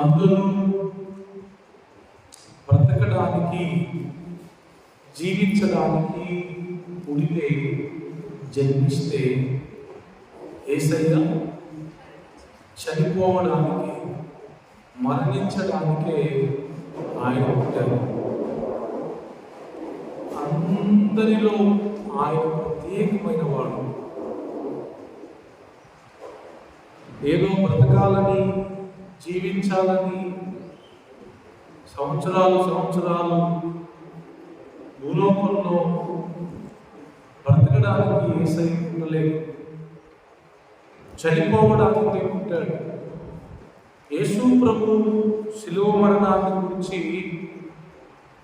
అందరూ బ్రతకడానికి, జీవించడానికి పుడితే, జన్మిస్తే యేసయ్య చనిపోవడానికి, మరణించడానికే ఆయన పుట్టారు. అందరిలో ఆయన ప్రత్యేకమైన వాడు. ఏదో బ్రతకాలని, జీవించాలని సంవత్సరాలు భూలోకంలో బ్రతకడానికి యేసయ్య పుట్టలేదు, చనిపోవడానికి పుట్టాడు. యేసు ప్రభువు శిలువ మరణాన్ని గురించి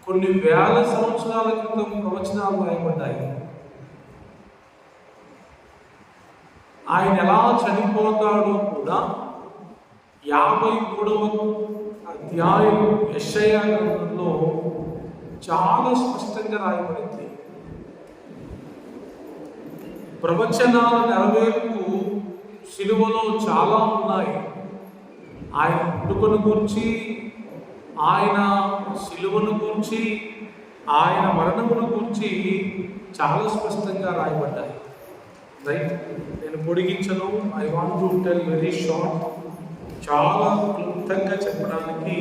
కొన్ని వేల సంవత్సరాల క్రితం ప్రవచనాలు రాయబడ్డాయి. ఆయన ఎలా చనిపోతాడో కూడా 53వ అధ్యాయం యెషయా గ్రంథంలో చాలా స్పష్టంగా రాయబడింది. ప్రవచనాల నెరవేర్పు శిలువలో చాలా ఉన్నాయి. ఆయన పుట్టుకను గురించి, ఆయన శిలువను గురించి, ఆయన మరణమును గురించి చాలా స్పష్టంగా రాయబడ్డాయి. రైట్, నేను పొడిగించను. I want to tell very short. చాలా క్లుప్తంగా చెప్పడానికి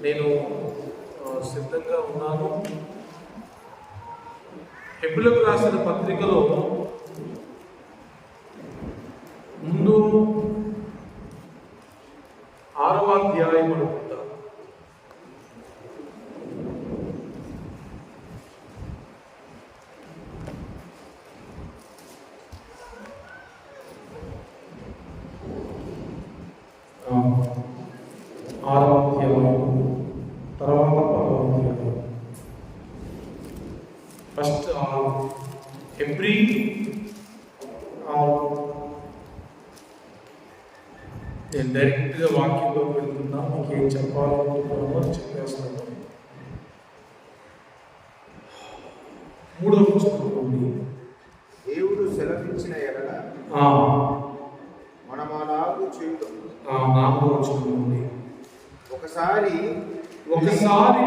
నేను సిద్ధంగా ఉన్నాను. హెబ్రీయులకు రాసిన పత్రికలో ముందు 6వ అధ్యాయం అనుకుంటా, తర్వాత 10వ అధ్యాయం. ఫస్ట్ హెబ్రీ నేను డైరెక్ట్గా వాక్యంలో వెళ్తున్నా. మీకు ఏం చెప్పాలనుకుంటున్నామో చెప్పేస్తాను. 3వ పుస్తకం, దేవుడు సెలవిచ్చిన ఎడల మనం అలాగూ చేయుదుము. 4వ వచనం, ఒకసారి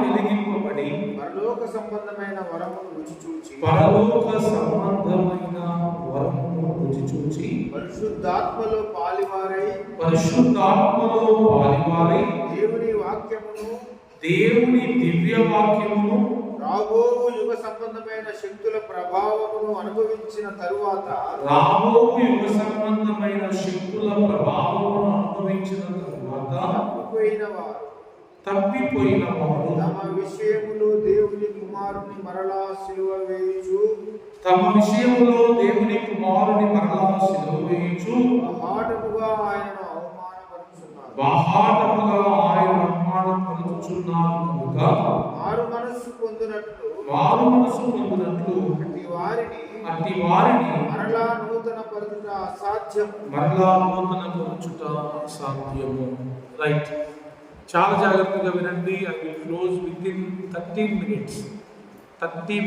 వెలిగింపబడి పరలోక సంబంధమైన వరమును రుచి చూచి పరిశుద్ధాత్మలో పాలివారై దేవుని దివ్య వాక్యమును రాబో యుగ సంబంధమైన శక్తుల ప్రభావమును అనుభవించిన తరువాత తప్పిపోయిన వారు తమ విషయములో దేవుని కుమారుని మరలా సిలువ వేయుచు బాహాటముగా ఆయనను అవమానపరుచున్నారు కనుక మారు మనస్సు పొందినట్లు అట్టి వారిని మరలా నూతన పరచుట అసాధ్యము. రైట్, చాలా జాగ్రత్తగా వినండి. I will close with in 30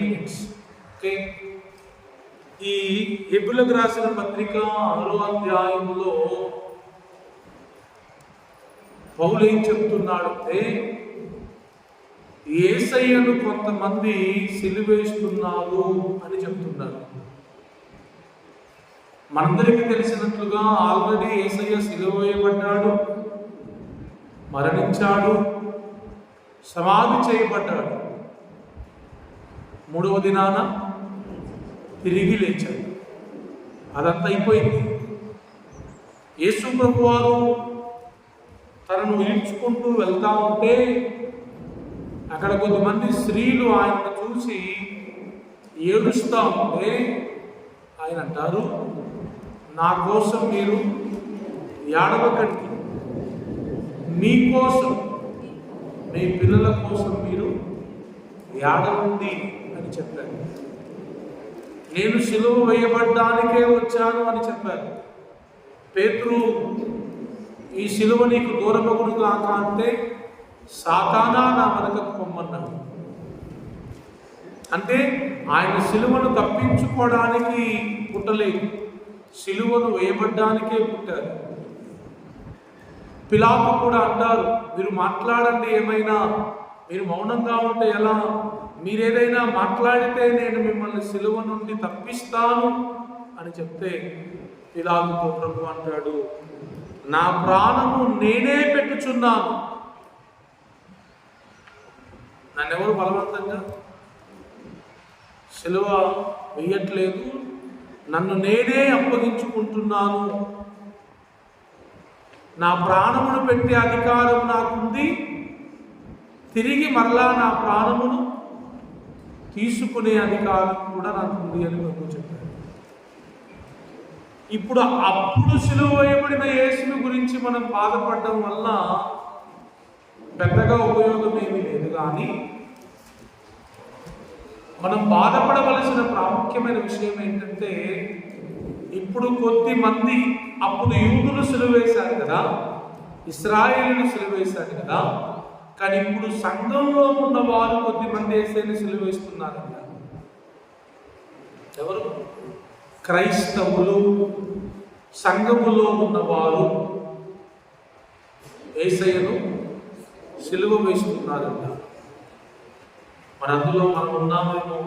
minutes. Okay, ఈ హెబ్రీయులకు రాసిన పత్రిక 6వ అధ్యాయంలో పౌలు ఏం చెప్తున్నాడంటే, యేసయ్యను కొంతమంది సిలువేస్తున్నారు అని చెప్తున్నారు. మనందరికీ తెలిసినట్లుగా ఆల్రెడీ యేసయ్య సిలువ వేయబడ్డాడు, మరణించాడు, సమాధి చేయబడ్డాడు, 3వ దినాన తిరిగి లేచాడు. అదంతా అయిపోయింది. యేసు ప్రభువారు తనను ఈడ్చుకుంటూ వెళ్తా ఉంటే అక్కడ కొంతమంది స్త్రీలు ఆయనను చూసి ఏడుస్తూ ఉంటే ఆయన అంటారు, నా కోసం మీరు ఏడవకండి, మీకోసం, మీ పిల్లల కోసం మీరు ఏడవండి అని చెప్పారు. నేను సిలువ వేయబడ్డానికే వచ్చాను అని చెప్పారు. పేతురు, ఈ సిలువ నీకు దూరమగును గాక అంటే, సాతానా నా వెనక పొమ్మన్నాడు. అంటే ఆయన సిలువను తప్పించుకోవడానికి పుట్టలేదు, సిలువను వేయబడ్డానికే పుట్టారు. పిలాతు కూడా అంటారు, మీరు మాట్లాడండి, ఏమైనా మీరు మౌనంగా ఉంటే ఎలా? మీరేదైనా మాట్లాడితే నేను మిమ్మల్ని సిలువ నుండి తప్పిస్తాను అని చెప్తే పిలాతుతో ప్రభు అంటాడు, నా ప్రాణము నేనే పెట్టుచున్నాను. నన్నెవరు బలవంతంగా సిలువ వేయట్లేదు, నన్ను నేనే అప్పగించుకుంటున్నాను. నా ప్రాణమును పెట్టే అధికారం నాకుంది, తిరిగి మరలా నా ప్రాణమును తీసుకునే అధికారం కూడా నాకుంది అని ప్రభు చెప్పారు. ఇప్పుడు అప్పుడు సిలువ వేయబడిన యేసుని గురించి మనం బాధపడడం వల్ల పెద్దగా ఉపయోగం ఏమీ లేదు. కానీ మనం బాధపడవలసిన ప్రాముఖ్యమైన విషయం ఏంటంటే, ఇప్పుడు కొద్ది మంది, అప్పుడు యూదులు సిలువ వేశారు కదా, ఇశ్రాయేలును సిలువ వేశారు కదా, కానీ ఇప్పుడు సంఘంలో ఉన్న వారు కొద్దిమంది యేసుని సిలువ వేస్తున్నారు కదా. ఎవరు? క్రైస్తవులు, సంఘములో ఉన్నవారు యేసయ్యను సిలువ వేస్తున్నారంట. మరి అందులో మనం ఉన్నామేమో,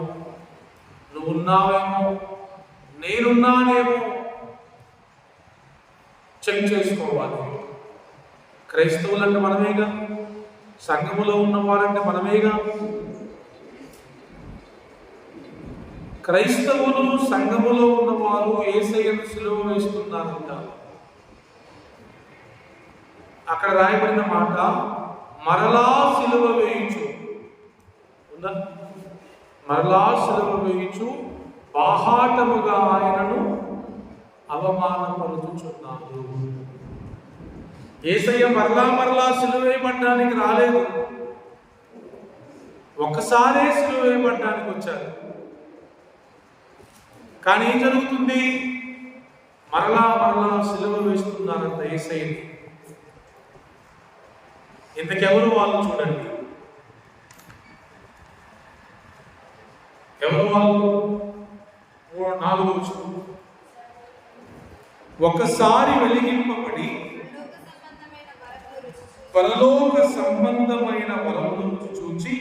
నువ్వు ఉన్నావేమో, నేనున్నానేమో చెక్ చేసుకోవాలి. క్రైస్తవులంటే మనమేగా, సంఘములో ఉన్నవారంటే మనమేగా. క్రైస్తవులు, సంఘములో ఉన్నవారు యేసయ్యను సిలువ వేస్తున్నారంట. అక్కడ రాయబడిన మాట, మరలా సిలువ వేయించు ఉందా? మరలా సిలువ వేయించు, బాహాటముగా ఆయనను అవమానపరుచుచున్నారు. యేసయ్య మరలా సిలువ వేయబడ్డానికి రాలేదు, ఒక్కసారే సిలువ వేయబడ్డానికి వచ్చారు. కానీ ఏం జరుగుతుంది? మరలా సిలువ వేస్తున్నారంట యేసయ్యని. ఇంతకెవరు వాళ్ళు చూడండి, ఎవరు వాళ్ళు? 4 వచనం. ఒకసారి వెలిగింపబడి పరలోక సంబంధమైన వరమును చూచి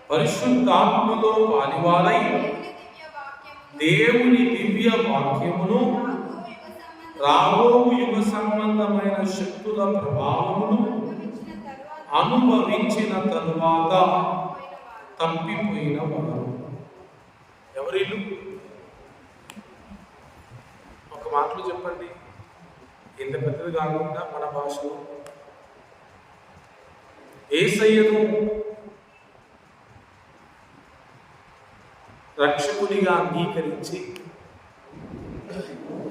పరిశుద్ధాత్మలో పాలివారై దేవుని దివ్య వాక్యమును, రాబో యుగ సంబంధమైన శక్తుల ప్రభావమును అనుభవించిన తరువాత తప్పిపోయిన వారు. ఎవరిల్లు? ఒక మాటలు చెప్పండి, ఇంత పెద్దది కాకుండా మన భాషలో. యేసయ్యను రక్షకునిగా అంగీకరించి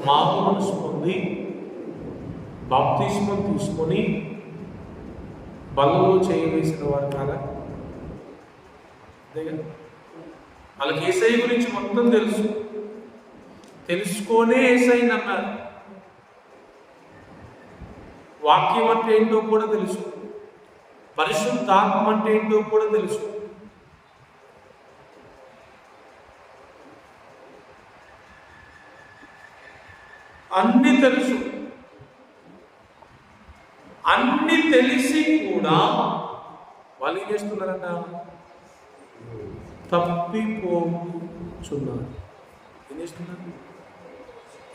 మారు మనసు పొంది బాప్తిస్మం తీసుకొని బలలో చేయవేసిన వారు కాదా? వాళ్ళకి యేసయ్య గురించి మొత్తం తెలుసు, తెలుసుకొనే యేసయ్యని నమ్మారు. వాక్యం అంటే ఏంటో కూడా తెలుసు, పరిశుద్ధాత్మ అంటే ఏంటో కూడా తెలుసు. అన్ని తెలుసు. అన్ని తెలిసి కూడా వాళ్ళు ఏం చేస్తున్నారంట? తప్పిపోచున్నారు. ఏం చేస్తున్నారు?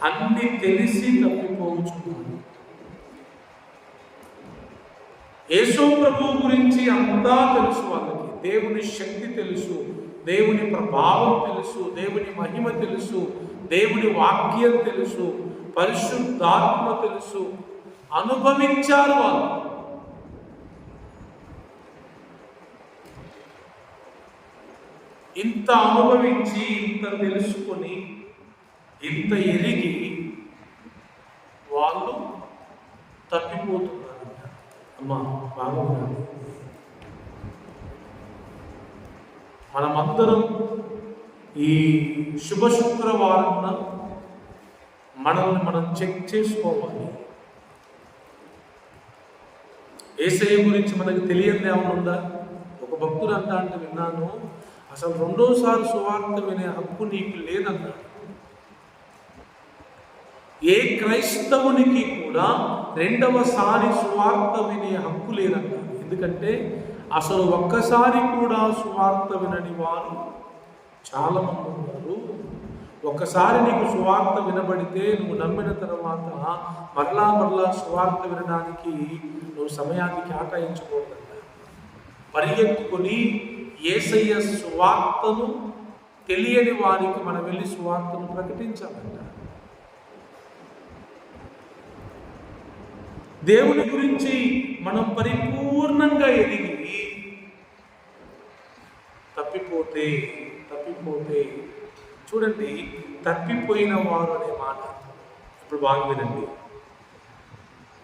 అన్ని తెలిసి తప్పిపోచున్నారు. యేసు ప్రభు గురించి అంతా తెలుసు వాళ్ళకి. దేవుని శక్తి తెలుసు, దేవుని ప్రభావం తెలుసు, దేవుని మహిమ తెలుసు, దేవుని వాక్యం తెలుసు, పరిశుద్ధాత్మ తెలుసు, అనుభవించారు వాళ్ళు. ఇంత అనుభవించి, ఇంత తెలుసుకొని, ఇంత ఎరిగి వాళ్ళు తప్పిపోతున్నారంట. అమ్మా బాగున్నారు. మనమందరం ఈ శుభ శుక్రవారం మనల్ని మనం చెక్ చేసుకోవాలి. యేసయ్య గురించి మనకు తెలియదు ఏమైనా ఉందా? ఒక భక్తుడు అంటే విన్నాను, అసలు రెండోసారి సువార్త వినే హక్కు నీకు లేదన్నాడు. ఏ క్రైస్తవునికి కూడా రెండవసారి సువార్త వినే హక్కు లేదంట. ఎందుకంటే అసలు ఒక్కసారి కూడా సువార్త వినని వారు చాలామంది ఉన్నారు. ఒక్కసారి నీకు సువార్త వినబడితే నువ్వు నమ్మిన తర్వాత మరలా సువార్త వినడానికి నువ్వు సమయాన్ని కేటాయించకూడదంట. పరిగెత్తుకొని యేసయ్య సువార్తను తెలియని వారికి మనం వెళ్ళి సువార్తను ప్రకటించాలంట. దేవుని గురించి మనం పరిపూర్ణంగా ఎదిగి తప్పిపోతే చూడండి, తప్పిపోయిన వారు అనే మాట ఇప్పుడు బాగా వినండి.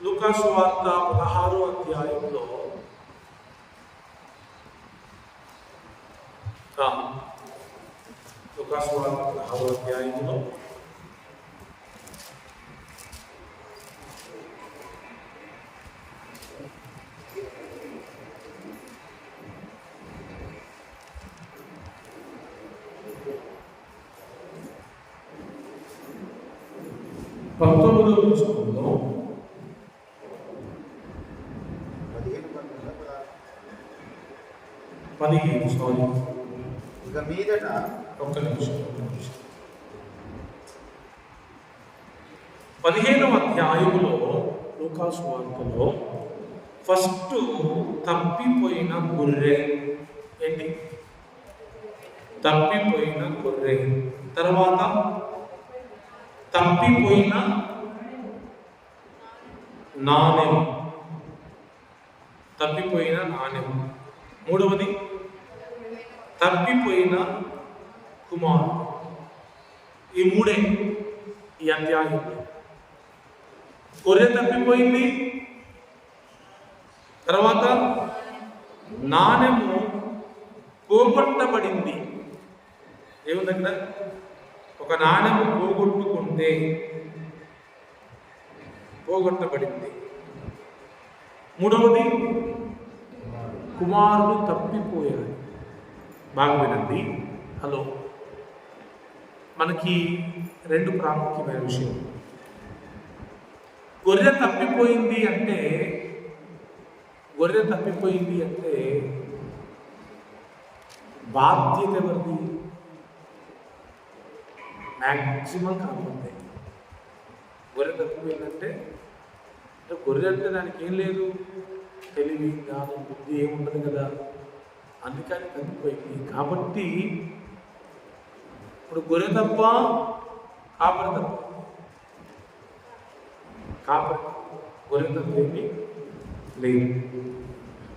లూకా సువార్త 16వ అధ్యాయంలో లూకా సువార్త 16వ అధ్యాయంలో పంతొమ్మిదవ వచనంలో 15 ఇక మీదట ఒక్క నిమిషం 15వ అధ్యాయంలో లూకా సువార్తలో ఫస్ట్ తప్పిపోయిన గొర్రె ఏంటి? తప్పిపోయిన గొర్రె. తర్వాత తప్పిపోయిన నాణెం. మూడవది తప్పిపోయిన కుమారుడు. ఈ మూడే ఈ అధ్యాయంలో. గొర్రె తప్పిపోయింది, తర్వాత నాణెము పోగొట్టబడింది. దేవుని దగ్గర ఒక నాణెము పోగొట్టబడింది. మూడవది కుమారుడు తప్పిపోయాడు. బాగా వినండి. హలో, మనకి రెండు ప్రాముఖ్యమైన విషయం. గొర్రె తప్పిపోయింది అంటే బాధ్యత ఎవరిది? మ్యాక్సిమం కాకపోతే గొర్రె తప్పిపోయిందంటే గొర్రె అంటే దానికి ఏం లేదు, తెలివి జ్ఞానం బుద్ధి ఏముండదు కదా, అందుకని తప్పిపోయింది. కాబట్టి ఇప్పుడు గొర్రె తప్ప కాపరి తప్ప, గొర్రె తప్పేమి లేదు.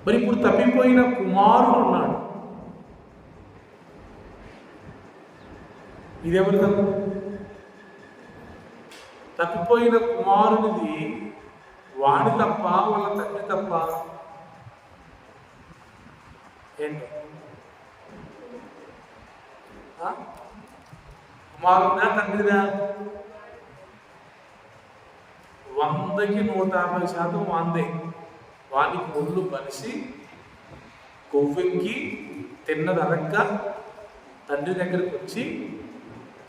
మరి ఇప్పుడు తప్పిపోయిన కుమారుడు ఉన్నాడు. ఇదెవరి తప్పు? తప్పిపోయిన కుమారునిది వాడి తప్ప, వాళ్ళ తండ్రి తప్ప? ఏంటి? కుమారుడా తండ్రిదా? 100కి 150% వాందే. వానికి ఒళ్ళు బలిసి కొవ్వెక్కి తిన్నది అరక్క తండ్రి దగ్గరికి వచ్చి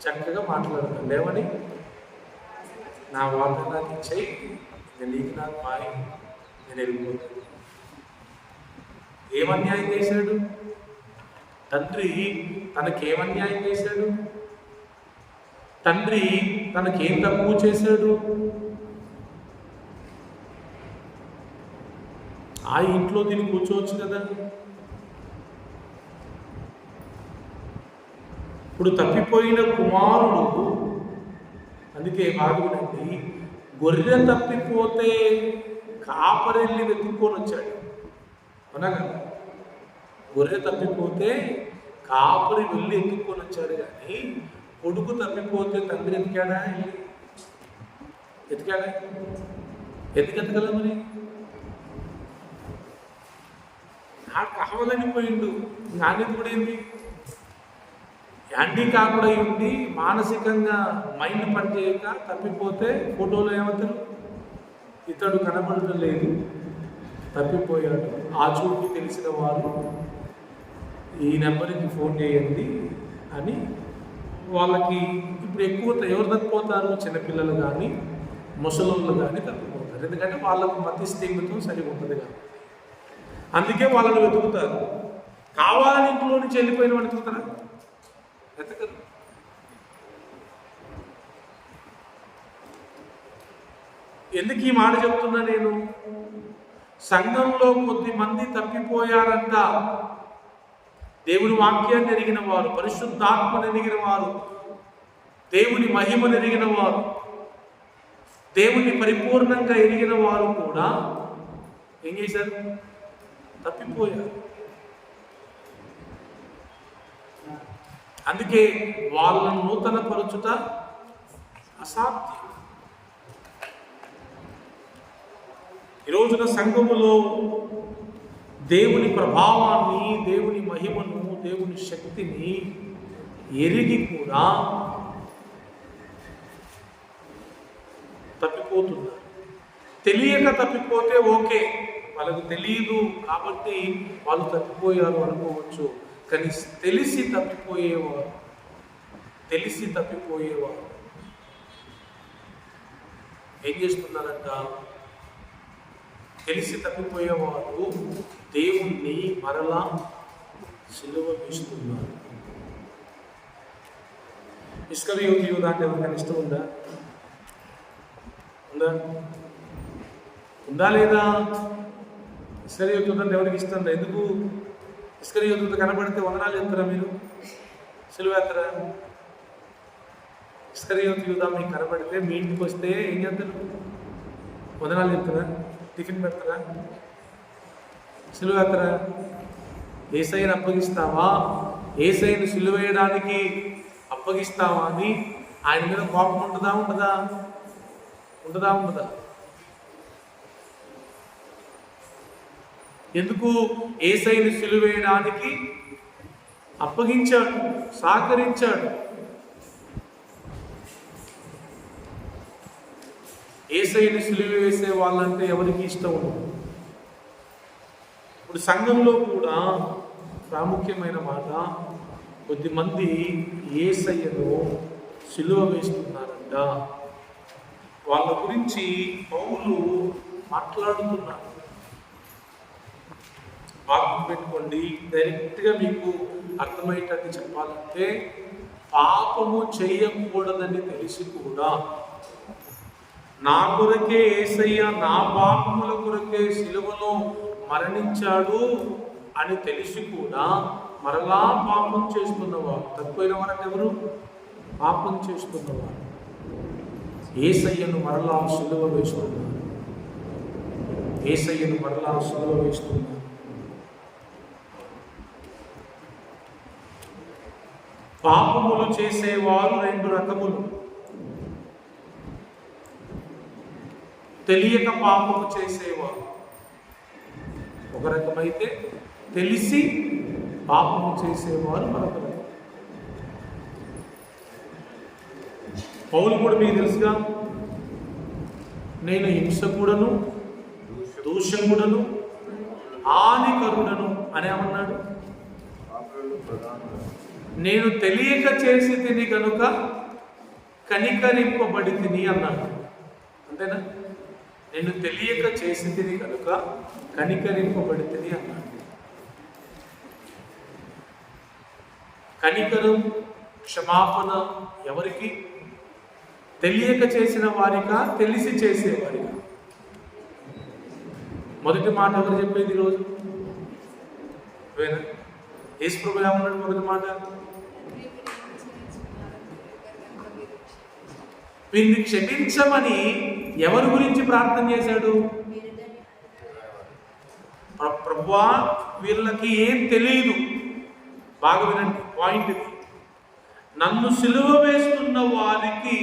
చక్కగా మాట్లాడతాడు. లేవని నా వార్త నాకు ఇచ్చేయి, నేను నీకు నాకు మాయి, నేను వెళ్ళిపోతాను. ఏమన్యాయం చేశాడు తండ్రి? తనకేమన్యాయం చేశాడు తండ్రి? తనకేం తక్కువ చేశాడు? ఆ ఇంట్లో తిని కూర్చోవచ్చు కదా. ఇప్పుడు తప్పిపోయిన కుమారుడు, అందుకే బాగుండండి, గొర్రె తప్పిపోతే కాపరెళ్ళి వెతుక్కొని వచ్చాడు. అవునా? గొర్రె తప్పిపోతే కాపరి వెళ్ళి ఎత్తుక్కొని వచ్చాడు. కానీ కొడుకు తప్పిపోతే తండ్రి ఎతికాడా? ఎందుకు ఎతకగల మరి? నాకు కావాలని పోయిండు. నాణ్యత కూడా ఏంది? యాంటీ కాకుండా ఉండి మానసికంగా మైండ్ పనిచేయక తప్పిపోతే ఫోటోలో ఏమవుతారు? ఇతడు కనబడటం లేదు, తప్పిపోయాడు. ఆ చూపు తెలిసిన వారు ఈ నెంబర్కి ఫోన్ చేయండి అని వాళ్ళకి ఇప్పుడు ఎక్కువ ఎవరు తప్పిపోతారు? చిన్నపిల్లలు కానీ ముసలోళ్ళు కానీ తప్పిపోతారు. వెతుకుతారు. ఎందుకంటే వాళ్ళకు మతి స్థిమితం సరిగా ఉంటుంది కదా. అందుకే వాళ్ళని వెతుకుతారు. కావాలని ఇంట్లో నుంచి వెళ్ళిపోయిన వాడిని వెతుకుతారా? వెతకరు. ఎందుకు ఈ మాట చెప్తున్నా నేను? సంఘంలో కొద్ది మంది తప్పిపోయారంట. దేవుని వాక్యాన్ని ఎరిగిన వారు, పరిశుద్ధాత్మను ఎరిగిన వారు, దేవుని మహిమను ఎరిగిన వారు, దేవుని పరిపూర్ణంగా ఎరిగిన వారు కూడా ఏం చేశారు? తప్పిపోయారు. అందుకే వాళ్ళను నూతన పరుచుట అసాధ్యం. ఈ రోజున సంఘములో దేవుని ప్రభావాన్ని, దేవుని మహిమను, దేవుని శక్తిని ఎరిగి కూడా తప్పిపోతున్నారు. తెలియక తప్పిపోతే ఓకే, వాళ్ళకు తెలియదు కాబట్టి వాళ్ళు తప్పిపోయారు అనుకోవచ్చు. కానీ తెలిసి తప్పిపోయేవారు ఏం చేస్తున్నారంట? తెలిసి తప్పిపోయేవారు దేవుణ్ణి మరలా సిలువ వేస్తున్నారు. ఇస్కరియోతు యూదా అంటే ఎవరికైనా ఇష్టం ఉందా? ఉందా లేదా? ఇస్కరియోతు యూదా అంటే ఎవరికి ఇష్టం? ఎందుకు? ఇస్కరియోతు యూదా కనబడితే వందనాలు ఎత్తారా మీరు? సిలువ ఎత్తారా? ఇస్కరియోతు యూదా మీకు కనబడితే మీ ఇంటికి వస్తే ఏం చేస్తారు? వందనాలు ఎత్తారా? టిఫిన్ పెడతారా? సిలువ ఎత్తరా? యేసయ్యను అప్పగిస్తావా? యేసయ్యను సిలువ వేయడానికి అప్పగిస్తావా అని ఆయన మీద కోపం ఉండదా? ఎందుకు? యేసయ్యను సిలువ వేయడానికి అప్పగించాడు, సహకరించాడు. యేసయ్యను సిలువ వేసే వాళ్ళంటే ఎవరికి ఇష్టం ఉండదు. ఇప్పుడు సంఘంలో కూడా ప్రాముఖ్యమైన మాట, కొద్దిమంది యేసయ్యను సిలువ వేస్తున్నారంట. వాళ్ళ గురించి పౌలు మాట్లాడుతున్నారు. వాక్యం పెట్టుకోండి. డైరెక్ట్గా మీకు అర్థమయ్యేటట్టు చెప్పాలంటే, పాపము చేయకూడదని తెలిసి కూడా నా కొరకే యేసయ్య నా పాపముల కొరకే సిలువలో మరణించాడు అని తెలిసి కూడా మరలా పాపం చేస్తున్నవారు. తక్కువైన వారంటే ఎవరు? పాపం చేస్తున్నవారు. యేసయ్యను మరలా సిలువ వేస్తున్నారు. పాపములు చేసేవారు రెండు రకములు. తెలియక పాపము చేసేవారు ఒక రకమైతే, తెలిసి పాపము చేసేవారు మరొక రకం. పౌలు కూడా మీకు తెలుసుగా, నేను హింసకుడను, దూషకుడను, హానికరుడను అనేమన్నాడు? నేను తెలియక చేసి తిని కనుక కనికరింపబడి తిని అన్నాడు. అంతేనా? నేను తెలియక చేసి తిని కనుక కనికరింపబడి తిని అన్నాడు. కనికరం, క్షమాపణ ఎవరికి? తెలియక చేసిన వారికా, తెలిసి చేసేవారికా? మొదటి మాట ఎవరు చెప్పేది ఈరోజు? యేసు ప్రభువు ఏమన్నాడు? మొదటి మాట, వీరిని క్షమించమని ఎవరి గురించి ప్రార్థన చేశాడు? ప్రభువా, వీళ్ళకి ఏం తెలియదు. బాగా వినండి పాయింట్ ఇది. నన్ను సిలువ వేస్తున్న వారికి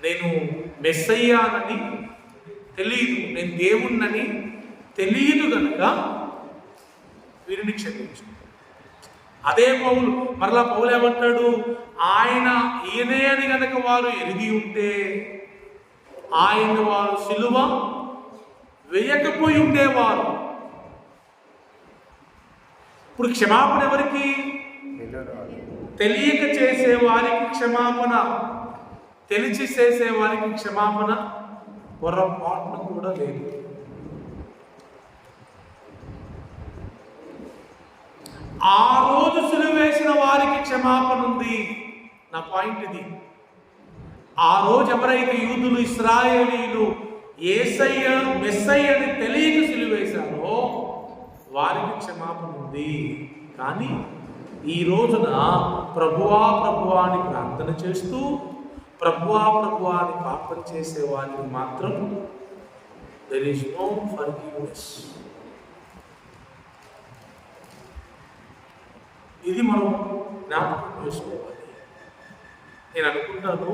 నేను మెస్సయ్యానని తెలియదు, నేను దేవుణ్ణని తెలియదు కనుక వీరిని క్షమించు. అదే పౌలు, మరలా పౌలు ఏమంటాడు? ఈయనే అని కనుక వారు ఎరిగి ఉంటే ఆయన వారు సిలువ వేయకపోయి ఉండేవారు. ఇప్పుడు క్షమాపణ ఎవరికి? తెలియక చేసే వారికి క్షమాపణ, తెలిసి చేసే వారికి క్షమాపణ పొరపాటును కూడా లేదు. ఆ రోజు సిలువ వేసిన వారికి క్షమాపణ ఉంది. నా పాయింట్ ఇది. ఆ రోజు ఎవరైతే యూదులు, ఇశ్రాయేలీయులు యేసయ్య మెస్సయ్యని తెలియక సిలువ వేశారో వారికి క్షమాపణ ఉంది. కానీ ఈ రోజున ప్రభువా ప్రభువా అని ప్రార్థన చేస్తూ ప్రభువా ప్రభువా అని పాపం చేసే వారికి మాత్రం there is no forgiveness. ఇది మనం జ్ఞాపకం చేసుకోవాలి. నేను అనుకుంటాను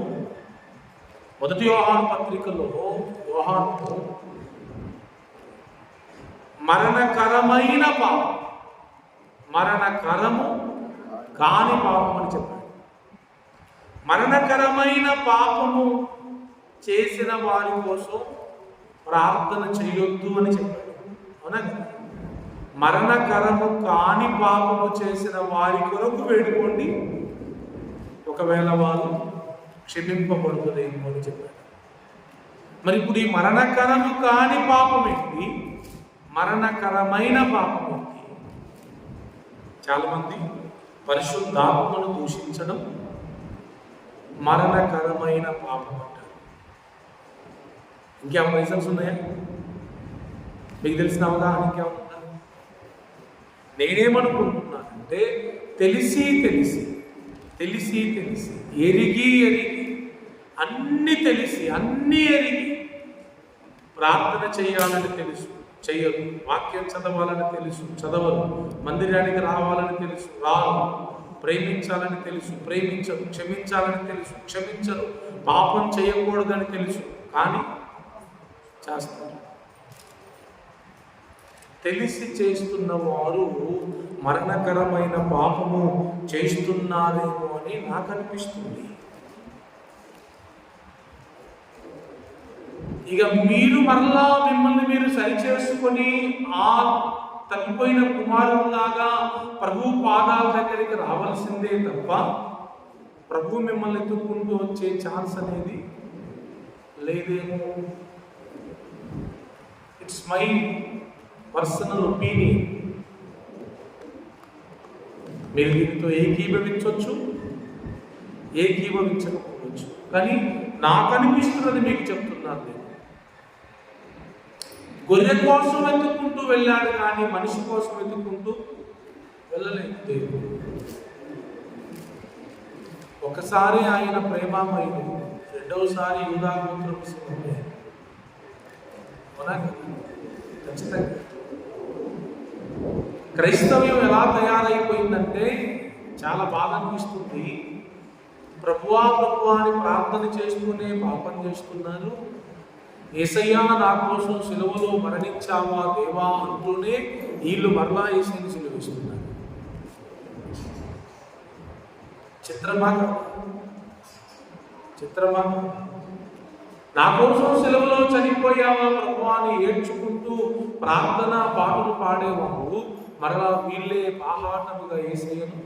మొదటి యోహాను పత్రికలో యోహాను మరణకరమైన పాపం, మరణకరము కాని పాపం అని చెప్పాడు. మరణకరమైన పాపము చేసిన వారి కోసం ప్రార్థన చేయొద్దు అని చెప్పాడు. అవునా? మరణకరము కాని పాపము చేసిన వారి కొరకు వేడుకోండి, ఒకవేళ వారు క్షమింపబడుతుందేమో అని చెప్పాడు. మరి ఇప్పుడు ఈ మరణకరము కాని పాపం ఏంటి, మరణకరమైన పాపం ఏంటి? చాలామంది పరిశుద్ధాత్మను దూషించడం మరణకరమైన పాపం అంటారు. ఇంకేమైనా రీజన్స్ ఉన్నాయా? మీకు తెలిసిన అవగాహన ఇంకేమన్నా? నేనేమనుకుంటున్నానంటే తెలిసి తెలిసి తెలిసి తెలిసి ఎరిగి ఎరిగి అన్ని తెలిసి అన్నీ ఎరిగి ప్రార్థన చేయాలని తెలుసు, చెయ్యరు. వాక్యం చదవాలని తెలుసు, చదవరు. మందిరానికి రావాలని తెలుసు, రారు. ప్రేమించాలని తెలుసు, ప్రేమించరు. క్షమించాలని తెలుసు, క్షమించరు. పాపం చేయకూడదని తెలుసు, కానీ చేస్తారు. తెలిసి చేస్తున్న వారు మరణకరమైన పాపము చేస్తున్నారేమో అని నాకు అనిపిస్తుంది. ఇక మీరు మరలా మిమ్మల్ని మీరు సరిచేసుకొని ఆ తప్పిపోయిన కుమారులాగా ప్రభు పాదాల దగ్గరికి రావాల్సిందే తప్ప ప్రభు మిమ్మల్ని ఎత్తుకుంటూ వచ్చే ఛాన్స్ అనేది లేదేమో. It's my personal opinion. మీరు దీనితో ఏకీభవించవచ్చు, ఏకీభవించకపోవచ్చు, కానీ నాకు అనిపిస్తున్నది మీకు చెప్తున్నాను. నేను గొర్రె కోసం వెతుక్కుంటూ వెళ్ళాడు, కానీ మనిషి కోసం వెతుక్కుంటూ వెళ్ళలేదు దేవుడు. ఒకసారి ఆయన ప్రేమామయుడు, రెండవసారి యూదా గోత్రం సింహమే. ఖచ్చితంగా క్రైస్తవ్యం ఎలా తయారైపోయిందంటే చాలా బాధ అనిపిస్తుంది. ప్రభువా ప్రభువా అని ప్రార్థన చేస్తూనే పాపం చేస్తున్నారు. యేసయ్యా నా కోసం సిలువలో మరణించావా దేవా అంటూనే వీళ్ళు మరలా యేసుని సిలువిస్తున్నారు. చిత్రమా చిత్రమా? నా కోసం సిలువలో చనిపోయావా ప్రభువా అని ఏడ్చుకుంటూ ప్రార్థన పాటలు పాడేవాళ్ళు మరలా వీళ్ళే బాహాటముగా యేసయ్యను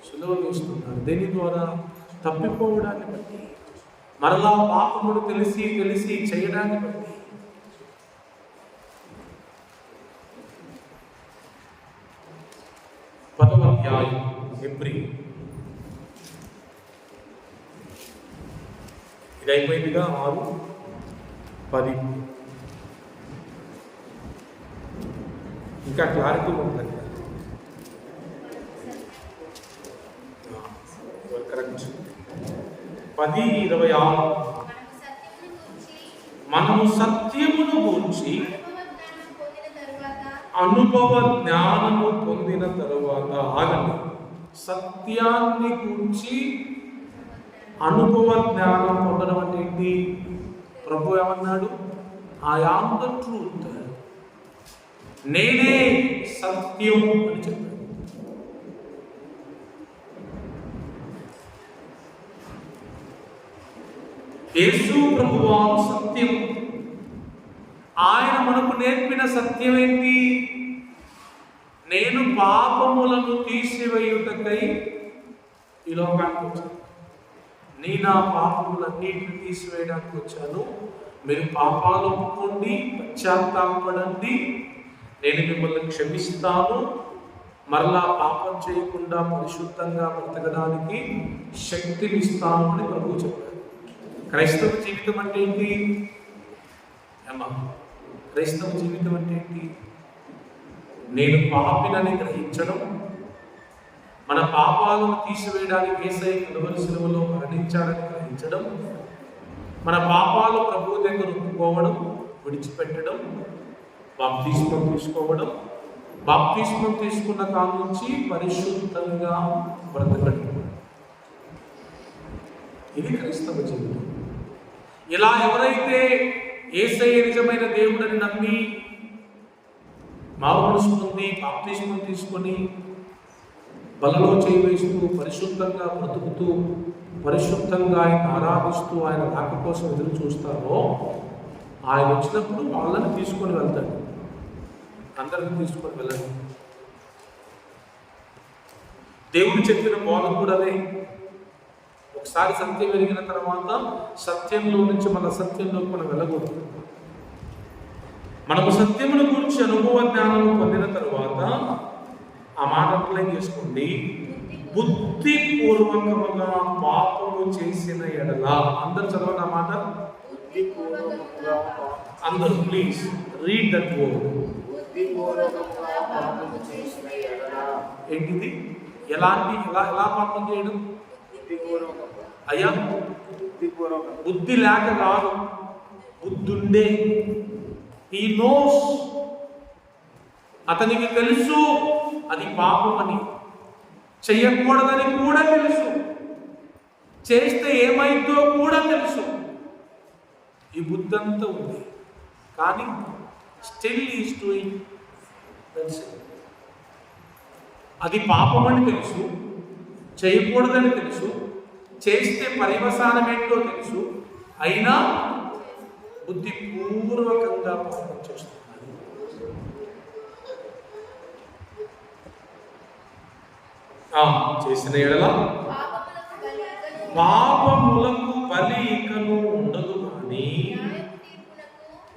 సిలువ వేస్తున్నారు. దేని ద్వారా? తప్పిపోవడాన్ని బట్టి, మరలా పాపమును తెలిసి తెలిసి చేయడాన్ని బట్టి. పదవ అధ్యాయం హెబ్రీ. ఇది అయిపోయిందిగా 6-10. ఇంకా క్లారిటీ ఉంటుంది. కరెక్ట్. 10:26 మనము సత్యమును గూర్చి అనుభవ జ్ఞానము పొందిన తరువాత, ఆగండి, సత్యాన్ని గూర్చి అనుభవ జ్ఞానం పొందడం అంటే ఏంటి? ప్రభు ఏమన్నాడు? ఐ యామ్ ద ట్రూత్, నేనే సత్యం అని చెప్పాడు. యేసు ప్రభువారు సత్యం. ఆయన మనకు నేర్పిన సత్యం ఏంటి? నేను పాపములను తీసివేయుటకై ఈ లోకానికి వచ్చాను. నా పాపములన్నిటిని తీసివేయడానికి వచ్చాను. మీరు పాపాలు ఒప్పుకోండి, పశ్చాత్తాపడండి, నేను మిమ్మల్ని క్షమిస్తాను, మరలా పాపం చేయకుండా పరిశుద్ధంగా బ్రతకడానికి శక్తినిస్తాను అని ప్రభువు చెప్పారు. క్రైస్తవ జీవితం అంటే ఏంటి అమ్మా? క్రైస్తవ జీవితం అంటే ఏంటి? నేను పాపినని గ్రహించడం, మన పాపాలను తీసివేయడానికి యేసయ్య కలువరి శిలువలో మరణించాడని గ్రహించడం, మన పాపాలు ప్రభువు దగ్గర ఒప్పుకోవడం, విడిచిపెట్టడం, బాప్తిస్మం తీసుకోవడం, బాప్తిస్మం తీసుకున్న కాలం నుంచి పరిశుద్ధంగా బ్రతకడం. ఇది క్రైస్తవ జీవితం. ఇలా ఎవరైతే యేసయ్య నిజమైన దేవుడని నమ్మి మారు మనసు పొంది బాప్తిస్మం తీసుకొని బలలో చేయివేస్తూ పరిశుద్ధంగా బ్రతుకుతూ పరిశుద్ధంగా ఆయన ఆరాధిస్తూ ఆయన రాక కోసం ఎదురు చూస్తారో, ఆయన వచ్చినప్పుడు వాళ్ళని తీసుకొని వెళ్తాడు. అందరిని తీసుకొని వెళ్ళండి. దేవుడు చెప్పిన బోధ కూడా అదే. ఒకసారి సత్యం వెలిగిన తర్వాత సత్యంలో నుంచి మన సత్యంలోకి మనం వెళ్ళకూడదు. మనకు సత్యమును గురించి అనుభవ జ్ఞానం పొందిన తర్వాత ఆ మాట అప్లై చేసుకోండి. బుద్ధిపూర్వకముగా పాపము చేసిన ఎడల, అందరు చదవండి ఆ మాట. అందరూ ప్లీజ్ రీడ్ దట్ వర్డ్. ఏంటిది? ఎలా పాపం చేయడం అయ్యా? బుద్ధి లేక కాదు, బుద్ధుండే. హీ నోస్, అతనికి తెలుసు అది పాపమని, చెయ్యకూడదని కూడా తెలుసు, చేస్తే ఏమైందో కూడా తెలుసు. ఈ బుద్ధి అంతా ఉంది, కానీ స్టిల్ ఈజ్ డూయింగ్. అది పాపమని తెలుసు, చేయకూడదని తెలుసు, చేస్తే పర్యవసానం ఏంటో తెలుసు, అయినా బుద్ధిపూర్వకంగా పాపం చేస్తున్నారు. చేసిన ఎడల పాపములకు బలి ఇకను ఉండదు, కానీ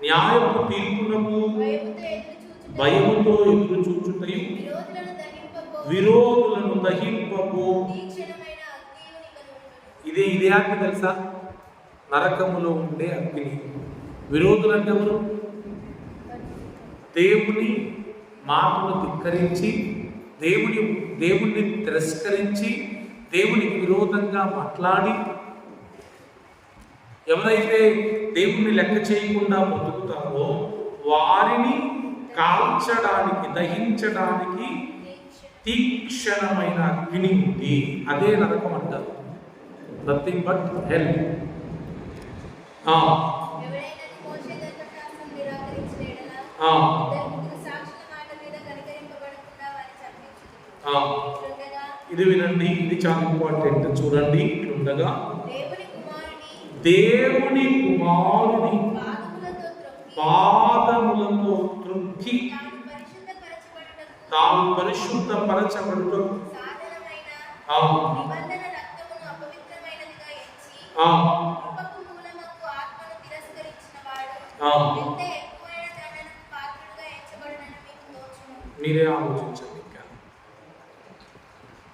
న్యాయపు తీర్పునకు భయముతో ఎదురు చూచుటయు విరోధులను దహింపబో. ఇదే అగ్ని తెలుసా? నరకములో ఉండే అగ్ని. విరోధులు అంటే ఎవరు? దేవుని మాటను ధిక్కరించి, దేవుణ్ణి తిరస్కరించి, దేవునికి విరోధంగా మాట్లాడి, ఎవరైతే దేవుణ్ణి లెక్క చేయకుండా బ్రతుకుతారో వారిని కాల్చడానికి, దహించడానికి తీక్షణమైన అగ్ని ఉంది. అదే నరకం అంటారు. Nothing but well. ఇది వినండి, ఇది చాలా ఇంపార్టెంట్. చూడండి, ఉండగా దేవుని కుమారుని పాదములతో త్రుక్కి తాను పరిశుద్ధపరచబడుటకు మీరే ఆలోచించండి.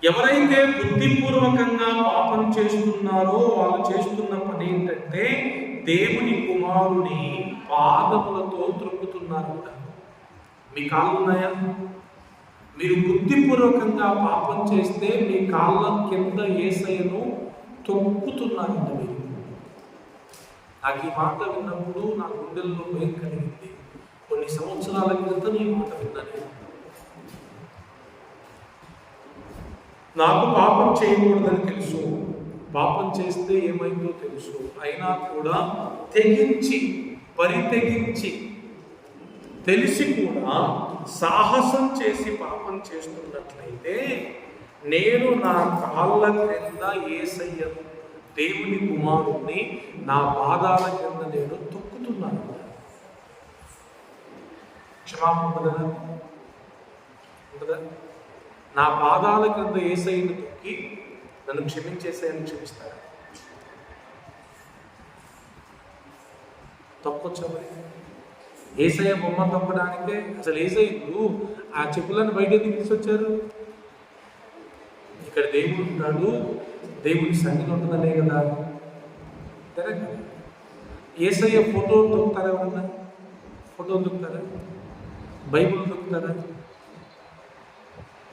ఎవరైతే బుద్ధిపూర్వకంగా పాపం చేస్తున్నారో వాళ్ళు చేస్తున్న పని ఏంటంటే దేవుని కుమారుని పాదములతో త్రొక్కుతున్నారు. మీ కాళ్ళు ఉన్నాయా? మీరు బుద్ధిపూర్వకంగా పాపం చేస్తే మీ కాళ్ళ కింద యేసయ్యను తొక్కుతున్నారంట. మీరు నాకు ఈ మాట విన్నప్పుడు నా గుండెల్లో భయం కలిగింది. కొన్ని సంవత్సరాల క్రితం ఈ మాట విన్నాను. నాకు పాపం చేయకూడదని తెలుసు, పాపం చేస్తే ఏమైందో తెలుసు, అయినా కూడా పరితెగించి తెలిసి కూడా సాహసం చేసి పాపం చేస్తున్నట్లయితే నేను నా కాళ్ళ క్రింద యేసయ్యను, దేవుని కుమారుణ్ణి, నా పాదాల క్రింద నేను తొక్కుతున్నాను. క్షమాపణ ఉంటుందా? నా పాదాల క్రింద యేసయ్యను తొక్కి నన్ను క్షమించేసేయని క్షమిస్తాడు. తొక్కొచ్చా మరి? యేసయ్య బొమ్మ తొక్కడానికే అసలు యేసయ్యకు ఆ చెప్పులను బయట తీసుకొచ్చారు. ఇక్కడ దేవుడు ఉంటాడు, దేవుడి సన్నిధి ఉంటుందనే కదా. కదా యేసయ్య ఫోటో తొక్కుతారా? ఎవరన్నా ఫోటో తొక్కుతారా? బైబుల్ తొక్కుతారా?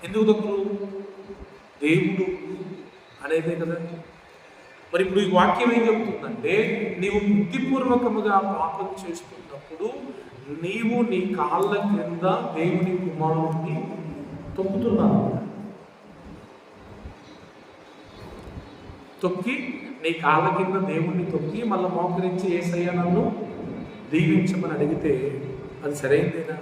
ఎందుకు తొక్కరు? దేవుడు అనేదే కదా. మరి ఇప్పుడు ఈ వాక్యం ఏం చెబుతుందంటే, నీవు బుద్ధిపూర్వకముగా పాపం చేస్తున్నప్పుడు నీవు నీ కాళ్ళ క్రింద దేవుని కుమారుడిని తొక్కుతున్నావు. తొక్కి నీ కాళ్ళ కింద దేవుణ్ణి తొక్కి మళ్ళీ మోకరించి యేసయ్య నన్ను దీవించమని అడిగితే అది సరైనదేనా?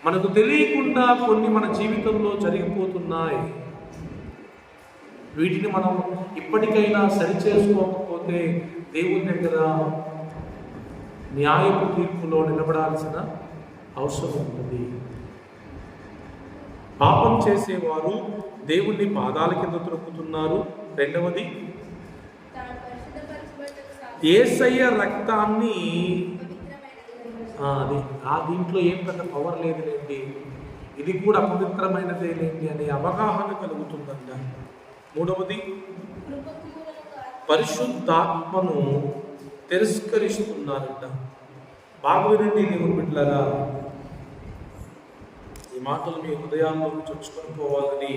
మనకు తెలియకుండా కొన్ని మన జీవితంలో జరిగిపోతున్నాయి. వీటిని మనం ఇప్పటికైనా సరిచేసుకోకపోతే దేవుని దగ్గర న్యాయపు తీర్పులో నిలబడాల్సిన అవసరం ఉంటుంది. పాపం చేసేవారు దేవుణ్ణి పాదాల కింద తొక్కుతున్నారు. రెండవది, యేసయ్య రక్తాన్ని అది దీంట్లో ఏం పెద్ద పవర్ లేదులేండి, ఇది కూడా అపవిత్రమైనదే లేండి అనే అవగాహన కలుగుతుందంట. మూడవది, పరిశుద్ధాత్మను తిరస్కరిస్తున్నారంట. బాగా వినండి దేవుని బిడ్డలారా, ఈ మాటలు మీ హృదయాల్లో చొచ్చుకొని పోవాలని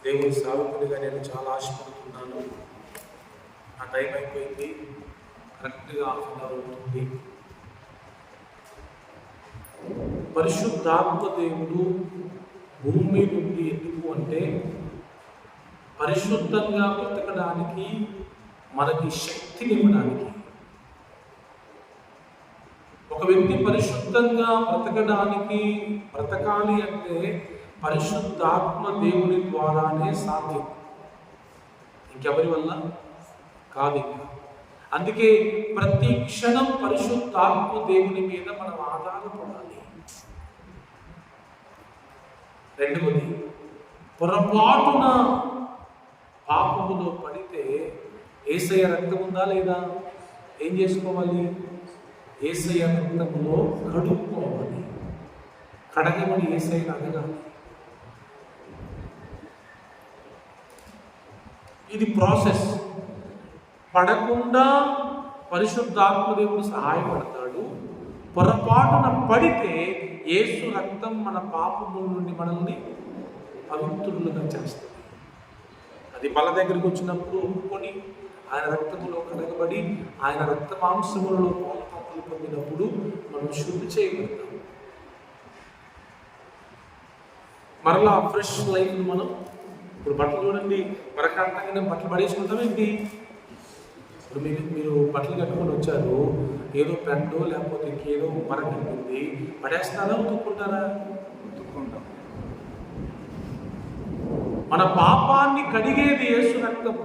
దేవుని సేవకునిగా నేను చాలా ఆశపడుతున్నాను. ఆ టైం అయిపోయింది, కరెక్ట్గా హాఫ్ అన్ అవర్ అవుతుంది. పరిశుద్ధాత్మ దేవుడు భూమి నుండి ఎందుకు అంటే పరిశుద్ధంగా బ్రతకడానికి, మనకి శక్తినివ్వడానికి. ఒక వ్యక్తి పరిశుద్ధంగా బ్రతకాలి అంటే పరిశుద్ధాత్మ దేవుని ద్వారానే సాధ్యం, ఇంకెవరి వల్ల కాదు. అందుకే ప్రతి క్షణం పరిశుద్ధాత్మ దేవుని మీద మనం ఆధారపడాలి. రెండవది, పొరపాటున పాపములో పడితే యేసయ్య రక్తం ఉందా లేదా? ఏం చేసుకోవాలి? యేసయ్య రక్తములో కడుక్కోవాలి. కడగమని యేసయ్యను అడగాలి. ఇది ప్రాసెస్. పడకుండా పరిశుద్ధాత్మ దేవుడు సహాయపడతాడు. పొరపాటున పడితే యేసు రక్తం మన పాపముల నుండి మనల్ని పవిత్రులుగా చేస్తుంది. అది బల దగ్గరికి వచ్చినప్పుడు ఒప్పుకొని ఆయన రక్తములో కడగబడి ఆయన రక్త మాంసములలో పాలు పొందినప్పుడు మనం శుద్ధి చేయబడతాం. మరలా ఫ్రెష్ లైఫ్ మనం ఇప్పుడు బట్టలు చూడండి, మరకంటంగానే బట్టలు పడేసుకుంటాం ఏంటి? ఇప్పుడు మీరు బట్టలు కట్టుకొని వచ్చారు, ఏదో పెంటో లేకపోతే ఇంకేదో మరకంటుంది, పడేస్తారా ఉతుక్కుంటారా? ఉతుక్కుంటాం. మన పాపాన్ని కడిగేది యేసు రక్తము.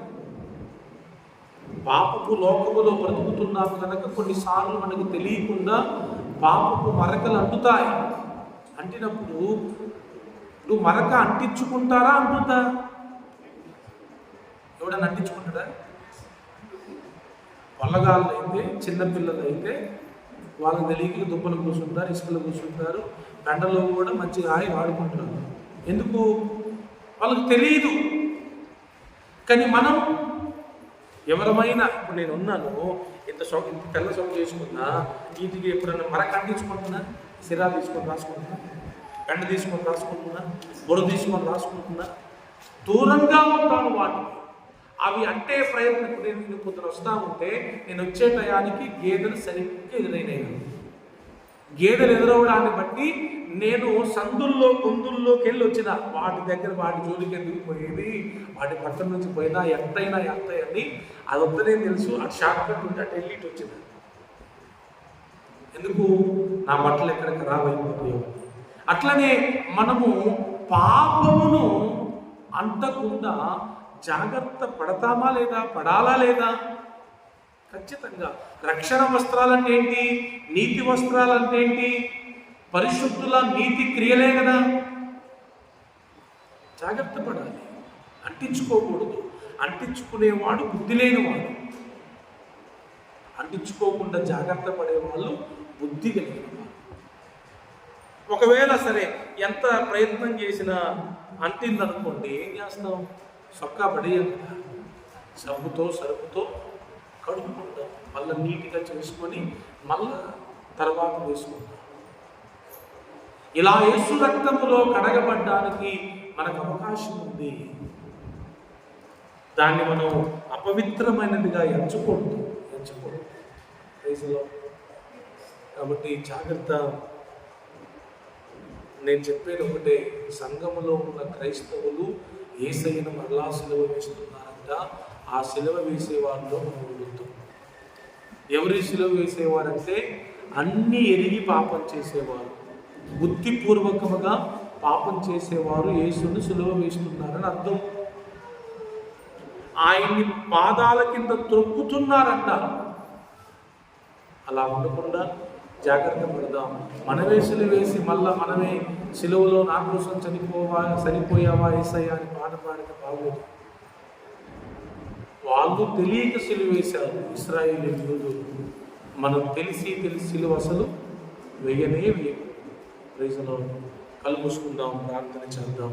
పాపపు లోకములో బ్రతుకుతున్నాము కనుక కొన్నిసార్లు మనకు తెలియకుండా పాపపు మరకలు అంటుతాయి. అంటినప్పుడు నువ్వు మరక అంటించుకుంటారా? అంటుందా? ఎవడన్నా అంటించుకుంటాడా? వల్లగాళ్ళు అయితే, చిన్నపిల్లలు అయితే వాళ్ళని తెలియక దుబ్బలు కూర్చుంటారు, ఇసుకలు కూర్చుంటారు, దండలో కూడా మంచిగా ఆడుకుంటున్నారు. ఎందుకు? వాళ్ళకి తెలియదు. కానీ మనం ఎవరమైనా, ఇప్పుడు నేను ఉన్నాను, ఇంత తెల్ల సొంగ చేసుకున్నా, వీటికి ఎప్పుడైనా మరక అంటించుకుంటున్నా, సిరా తీసుకొని రాసుకుంటున్నా, పెండ తీసుకొని రాసుకుంటున్నా, బుర్ర తీసుకొని రాసుకుంటున్నా, దూరంగా ఉంటాను వాటికి. అవి అంటే ప్రయత్నం. ఇప్పుడు నేను పొద్దున వస్తా ఉంటే నేను వచ్చే టయానికి గేదెలు సరిగ్గా ఎదురైనాయి. గేదెలు ఎదురవడాన్ని బట్టి నేను సందుల్లో గొంతుల్లోకి వెళ్ళి వచ్చిన వాటి దగ్గర వాటి జోలికి ఎందుకు పోయేది, వాటి పట్టణ నుంచి పోయినా ఎంతైనా అని అది వద్దనే తెలుసు. అటు షార్ట్ కట్ ఉంటే అటు వెళ్ళి వచ్చింది. ఎందుకు? నా బట్టలు ఎక్కడ ఖరాబ్ అయిపోతాయో. అట్లనే మనము పాపమును అంటకుండా జాగ్రత్త పడతామా లేదా? పడాలా లేదా? ఖచ్చితంగా. రక్షణ వస్త్రాలంటే ఏంటి? నీతి వస్త్రాలంటే ఏంటి? పరిశుద్ధుల నీతి క్రియలే కదా. జాగ్రత్త పడాలి, అంటించుకోకూడదు. అంటించుకునేవాడు బుద్ధి లేనివాడు. అంటించుకోకుండా జాగ్రత్త పడే వాళ్ళు బుద్ధి కలిగిన వాళ్ళు. ఒకవేళ సరే ఎంత ప్రయత్నం చేసినా అంటిందనుకోండి, ఏం చేస్తాం? సొక్కా పడేయం కదా, సబ్బుతో సరుకుతో కడుక్కుంటాం, మళ్ళీ నీట్గా చేసుకొని మళ్ళా తర్వాత వేసుకుంటాం. ఇలా యేసు రక్తములో కడగబడ్డానికి మనకు అవకాశం ఉంది. దాన్ని మనం అపవిత్రమైనదిగా ఎంచకూడదు. కాబట్టి జాగ్రత్త. నేను చెప్పేది ఒకటే, సంఘములో ఉన్న క్రైస్తవులు యేసయ్యను మరలా సిలువ వేస్తున్నారంట. ఆ సిలువ వేసేవారిలో మనం ఉండుతాం. ఎవరి సిలువ వేసేవారంటే అన్నీ ఎరిగి పాపం చేసేవారు, బుద్ధిపూర్వకముగా పాపం చేసేవారు యేసును సిలువ వేస్తున్నారని అర్థం. ఆయన్ని పాదాల కింద త్రొక్కుతున్నారంట. అలా ఉండకుండా జాగ్రత్త పడదాం. మనమే సిలువ వేసి మళ్ళా మనమే సిలువలో నా కోసం సరిపోయావా యేసయ్యా అని పాట పాడితే బాగోదు. వాళ్ళు తెలియక సిలువ వేశారు ఇశ్రాయేలీయులు. మనం తెలిసి సిలువ అసలు వేయనే వేయకు. Praise the Lord. కళ్ళు మూసుకుందాం, ప్రార్థన చేద్దాం.